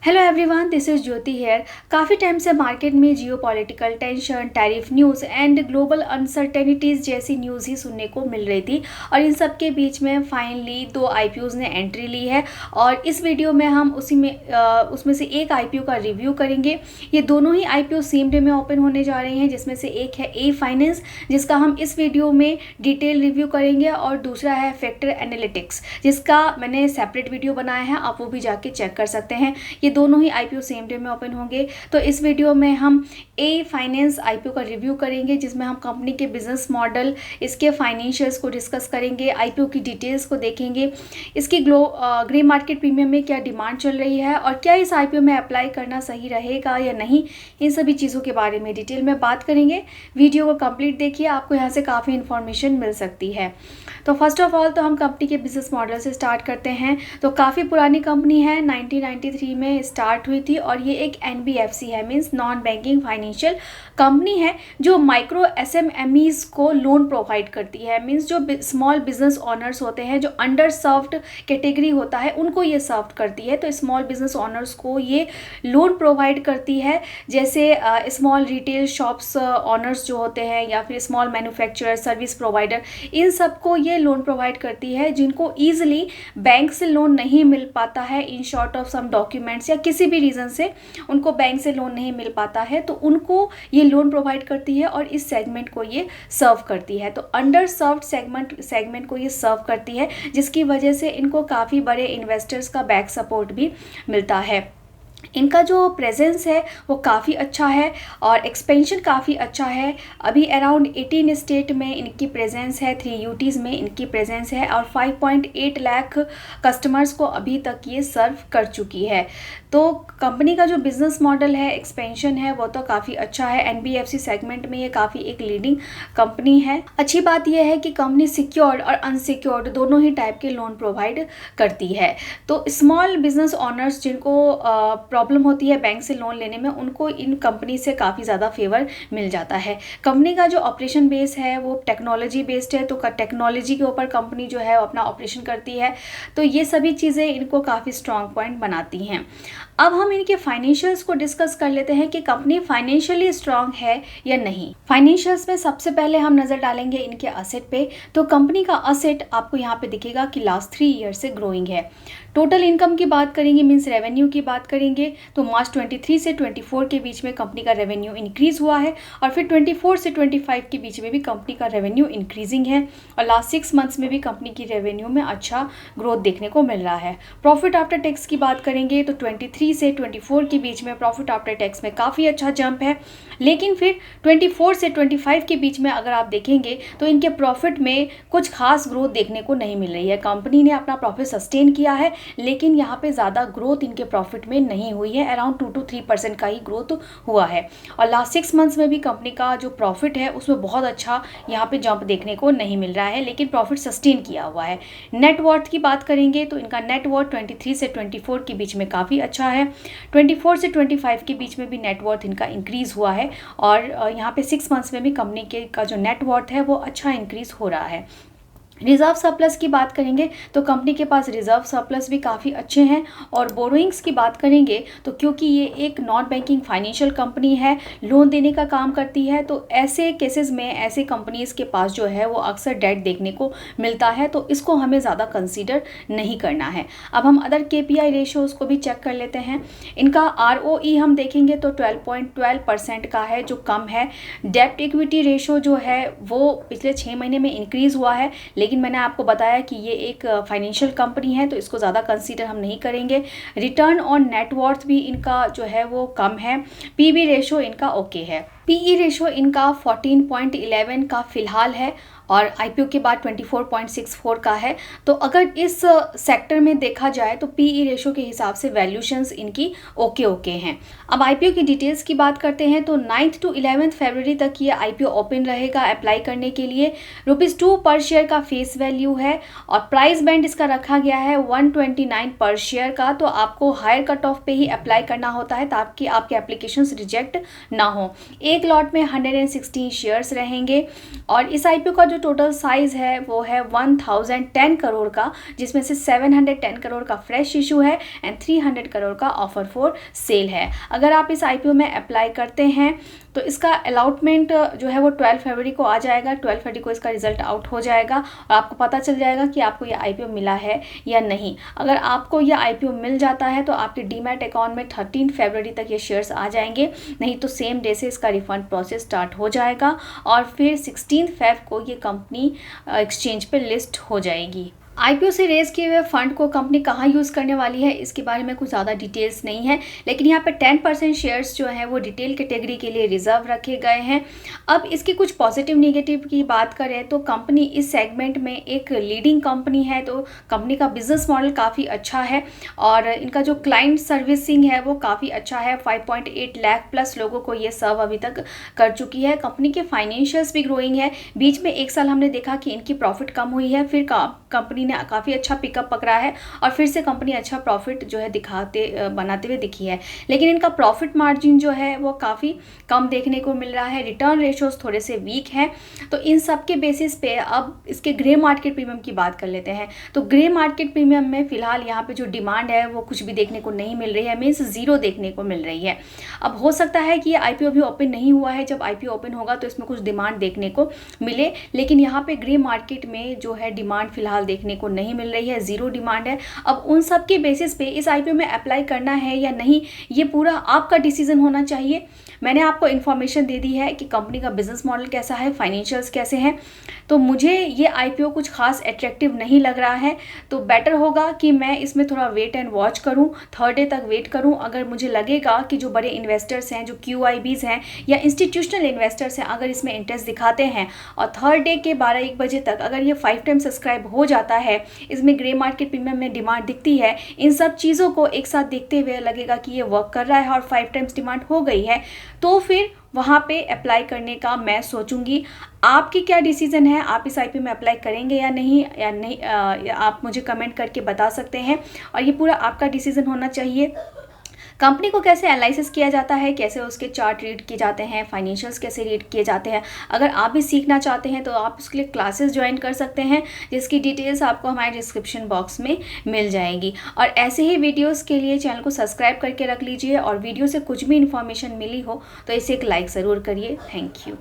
Hello everyone, this is Jyoti here. काफ़ी time से market में geopolitical tension, tariff news and global uncertainties जैसी news ही सुनने को मिल रही थी और इन सब के बीच में फाइनली दो आईपीओज़ ने एंट्री ली है और इस वीडियो में हम उसमें से एक आईपीओ का रिव्यू करेंगे। ये दोनों ही आईपीओ सेम डे में ओपन होने जा रहे हैं, जिसमें से एक है ए फाइनेंस, जिसका हम इस वीडियो में डिटेल रिव्यू करेंगे, और दूसरा है फैक्टर एनालिटिक्स, जिसका मैंने सेपरेट वीडियो बनाया है, आप वो भी जाके चेक कर सकते हैं। ये दोनों ही आईपीओ सेम डे में ओपन होंगे। तो इस वीडियो में हम ए फाइनेंस आईपीओ का रिव्यू करेंगे, जिसमें हम कंपनी के बिजनेस मॉडल, इसके फाइनेंशियल्स को डिस्कस करेंगे, आईपीओ की डिटेल्स को देखेंगे, इसकी ग्रे मार्केट प्रीमियम में क्या डिमांड चल रही है और क्या इस आईपीओ में अप्लाई करना सही रहेगा या नहीं, इन सभी चीज़ों के बारे में डिटेल में बात करेंगे। वीडियो को कंप्लीट देखिए, आपको यहाँ से काफ़ी इन्फॉर्मेशन मिल सकती है। तो फर्स्ट ऑफ ऑल तो हम कंपनी के बिजनेस मॉडल से स्टार्ट करते हैं। तो काफ़ी पुरानी कंपनी है, 1993 में स्टार्ट हुई थी और ये एक एनबीएफसी है, means non banking financial company है, जो माइक्रो एसएमएमईज को लोन प्रोवाइड करती है। मींस जो स्मॉल बिजनेस ओनर्स होते हैं, जो अंडर सर्व्ड कैटेगरी होता है, उनको ये सर्व करती है। तो स्मॉल बिजनेस ओनर्स को ये लोन प्रोवाइड करती है, जैसे स्मॉल रिटेल शॉप्स ओनर्स जो होते हैं या फिर स्मॉल मैन्युफैक्चरर, सर्विस प्रोवाइडर, इन सबको ये लोन प्रोवाइड करती है, जिनको ईजिली बैंक से लोन नहीं मिल पाता है in short of some documents, या किसी भी रीज़न से उनको बैंक से लोन नहीं मिल पाता है, तो उनको ये लोन प्रोवाइड करती है और इस सेगमेंट को ये सर्व करती है। तो अंडर सर्व्ड सेगमेंट को ये सर्व करती है, जिसकी वजह से इनको काफ़ी बड़े इन्वेस्टर्स का बैक सपोर्ट भी मिलता है। इनका जो प्रेजेंस है वो काफ़ी अच्छा है और एक्सपेंशन काफ़ी अच्छा है। अभी अराउंड 18 स्टेट में इनकी प्रेजेंस है, 3 यूटीज़ में इनकी प्रेजेंस है और 5.8 लाख कस्टमर्स को अभी तक ये सर्व कर चुकी है। तो कंपनी का जो बिज़नेस मॉडल है, एक्सपेंशन है, वो तो काफ़ी अच्छा है। एनबीएफसी सेगमेंट में ये काफ़ी एक लीडिंग कंपनी है। अच्छी बात यह है कि कंपनी सिक्योर्ड और अनसिक्योर्ड दोनों ही टाइप के लोन प्रोवाइड करती है। तो स्मॉल बिजनेस ओनर्स जिनको प्रॉब्लम होती है बैंक से लोन लेने में, उनको इन कंपनी से काफ़ी ज़्यादा फेवर मिल जाता है। कंपनी का जो ऑपरेशन बेस है वो टेक्नोलॉजी बेस्ड है, तो टेक्नोलॉजी के ऊपर कंपनी जो है वो अपना ऑपरेशन करती है। तो ये सभी चीज़ें इनको काफ़ी स्ट्रॉन्ग पॉइंट बनाती हैं। अब हम इनके फाइनेंशियल्स को डिस्कस कर लेते हैं कि कंपनी फाइनेंशियली स्ट्रांग है या नहीं। फाइनेंशियल्स में सबसे पहले हम नज़र डालेंगे इनके असेट पे। तो कंपनी का असेट आपको यहाँ पे दिखेगा कि लास्ट 3 ईयर से ग्रोइंग है। टोटल इनकम की बात करेंगे, मीन्स रेवेन्यू की बात करेंगे, तो मार्च 23 से 24 के बीच में कंपनी का रेवेन्यू इंक्रीज़ हुआ है और फिर 24 से 25 के बीच में भी कंपनी का रेवेन्यू इंक्रीजिंग है और लास्ट 6 मंथ्स में भी कंपनी की रेवेन्यू में अच्छा ग्रोथ देखने को मिल रहा है। प्रॉफिट आफ्टर टैक्स की बात करेंगे तो 23 से 24 के बीच में प्रॉफिट आफ्टर टैक्स में काफ़ी अच्छा जंप है, लेकिन फिर 24 से 25 के बीच में अगर आप देखेंगे तो इनके प्रॉफिट में कुछ खास ग्रोथ देखने को नहीं मिल रही है। कंपनी ने अपना प्रॉफिट सस्टेन किया है, लेकिन यहाँ पे ज़्यादा ग्रोथ इनके प्रॉफिट में नहीं हुई है। अराउंड 2 to 3% का ही ग्रोथ हुआ है और लास्ट 6 मंथ्स में भी कंपनी का जो प्रॉफिट है उसमें बहुत अच्छा यहाँ पे जंप देखने को नहीं मिल रहा है, लेकिन प्रॉफिट सस्टेन किया हुआ है। नेट वर्थ की बात करेंगे तो इनका नेट वर्थ 23 से 24 के बीच में काफ़ी अच्छा है। 24 से 25 के बीच में भी नेट वर्थ इनका इंक्रीज़ हुआ है और यहाँ पे 6 मंथ्स में भी कंपनी के का जो नेट वर्थ है वो अच्छा इंक्रीज़ हो रहा है। रिजर्व सरप्लस की बात करेंगे तो कंपनी के पास रिजर्व सरप्लस भी काफ़ी अच्छे हैं। और बोरोइंग्स की बात करेंगे तो क्योंकि ये एक नॉन बैंकिंग फाइनेंशियल कंपनी है, लोन देने का काम करती है, तो ऐसे केसेस में ऐसे कंपनीज़ के पास जो है वो अक्सर डेट देखने को मिलता है, तो इसको हमें ज़्यादा कंसीडर नहीं करना है। अब हम अदर केपीआई रेशियोज़ को भी चेक कर लेते हैं। इनका आरओई हम देखेंगे तो 12.12% का है, जो कम है। डेब्ट इक्विटी रेशियो जो है वो पिछले 6 महीने में इंक्रीज़ हुआ है, लेकिन मैंने आपको बताया कि ये एक फाइनेंशियल कंपनी है तो इसको ज़्यादा कंसीडर हम नहीं करेंगे। रिटर्न ऑन नेटवर्थ भी इनका जो है वो कम है। पीबी रेशो इनका ओके है। पीई रेशो इनका 14.11 का फ़िलहाल है और आईपीओ के बाद 24.64 का है। तो अगर इस सेक्टर में देखा जाए तो पीई रेशो के हिसाब से वैल्यूशंस इनकी ओके हैं। अब आईपीओ की डिटेल्स की बात करते हैं तो 9 to 11 फरवरी तक ये आईपीओ ओपन रहेगा अप्लाई करने के लिए। ₹2 पर शेयर का फेस वैल्यू है और प्राइस बैंड इसका रखा गया है 129 पर शेयर का। तो आपको हायर कट ऑफ पे ही अप्लाई करना होता है ताकि आपके एप्लीकेशंस रिजेक्ट ना हो। एक लॉट में 116 शेयर्स रहेंगे और इस आईपीओ का जो टोटल साइज़ है वो है 1010 करोड़ का, जिसमें से 710 करोड़ का फ्रेश इशू है एंड 300 करोड़ का ऑफर फॉर सेल है। अगर आप इस आईपीओ में अप्लाई करते हैं तो इसका अलॉटमेंट जो है वो 12 फरवरी को आ जाएगा। 12 फरवरी को इसका रिजल्ट आउट हो जाएगा और आपको पता चल जाएगा कि आपको ये आईपीओ मिला है या नहीं। अगर आपको ये आईपीओ मिल जाता है तो आपके डीमैट अकाउंट में 13 फरवरी तक ये शेयर्स आ जाएंगे, नहीं तो सेम डे से इसका रिफंड प्रोसेस स्टार्ट हो जाएगा और फिर 16 फेब को ये कंपनी एक्सचेंज पे लिस्ट हो जाएगी। आईपीओ से रेज किए हुए फंड को कंपनी कहाँ यूज़ करने वाली है इसके बारे में कुछ ज़्यादा डिटेल्स नहीं है, लेकिन यहाँ पे 10% शेयर्स जो हैं वो रिटेल कैटेगरी के लिए रिजर्व रखे गए हैं। अब इसकी कुछ पॉजिटिव नेगेटिव की बात करें तो कंपनी इस सेगमेंट में एक लीडिंग कंपनी है, तो कंपनी का बिजनेस मॉडल काफ़ी अच्छा है और इनका जो क्लाइंट सर्विसिंग है वो काफ़ी अच्छा है। 5.8 लाख प्लस लोगों को ये सर्व अभी तक कर चुकी है। कंपनी के फाइनेंशियल्स भी ग्रोइंग है। बीच में एक साल हमने देखा कि इनकी प्रॉफिट कम हुई है, फिर कंपनी ने काफ़ी अच्छा पिकअप पकड़ा है और फिर से कंपनी अच्छा प्रॉफिट जो है बनाते हुए दिखी है। लेकिन इनका प्रॉफिट मार्जिन जो है वो काफ़ी कम देखने को मिल रहा है। रिटर्न रेशोज थोड़े से वीक हैं। तो इन सब के बेसिस पे अब इसके ग्रे मार्केट प्रीमियम की बात कर लेते हैं। तो ग्रे मार्केट प्रीमियम में फिलहाल यहाँ पे जो डिमांड है वो कुछ भी देखने को नहीं मिल रही है, मीन्स ज़ीरो देखने को मिल रही है। अब हो सकता है कि ये आईपीओ अभी ओपन नहीं हुआ है, जब आईपीओ ओपन होगा तो इसमें कुछ डिमांड देखने को मिले, लेकिन यहाँ पे ग्रे मार्केट में जो है डिमांड फिलहाल देखने को नहीं मिल रही है, ज़ीरो डिमांड है। अब उन सब के बेसिस पे इस आईपीओ में अप्लाई करना है या नहीं, ये पूरा आपका डिसीजन होना चाहिए। मैंने आपको इन्फॉर्मेशन दे दी है कि कंपनी का बिजनेस मॉडल कैसा है, फाइनेंशियल्स कैसे हैं। तो मुझे ये आईपीओ कुछ खास अट्रैक्टिव नहीं लग रहा है, तो बेटर होगा कि मैं इसमें थोड़ा वेट एंड वॉच करूं, थर्ड डे तक वेट करूं। अगर मुझे लगेगा कि जो बड़े इन्वेस्टर्स हैं, जो QIBs हैं या इंस्टीट्यूशनल इन्वेस्टर्स हैं, अगर इसमें इंटरेस्ट दिखाते हैं और थर्ड डे के 12-1 बजे तक अगर ये 5 टाइम सब्सक्राइब हो जाता है, इसमें ग्रे मार्केट प्रीमियम में डिमांड दिखती है, इन सब चीज़ों को एक साथ देखते हुए लगेगा कि ये वर्क कर रहा है और 5 टाइम्स डिमांड हो गई है, तो फिर वहाँ पे अप्लाई करने का मैं सोचूंगी। आपकी क्या डिसीजन है, आप इस आईपीओ में अप्लाई करेंगे या नहीं आप मुझे कमेंट करके बता सकते हैं और ये पूरा आपका डिसीजन होना चाहिए। कंपनी को कैसे एनालिसिस किया जाता है, कैसे उसके चार्ट रीड किए जाते हैं, फाइनेंशियल्स कैसे रीड किए जाते हैं, अगर आप भी सीखना चाहते हैं तो आप उसके लिए क्लासेस ज्वाइन कर सकते हैं, जिसकी डिटेल्स आपको हमारे डिस्क्रिप्शन बॉक्स में मिल जाएगी। और ऐसे ही वीडियोस के लिए चैनल को सब्सक्राइब करके रख लीजिए और वीडियो से कुछ भी इन्फॉर्मेशन मिली हो तो इसे एक लाइक ज़रूर करिए। Thank you.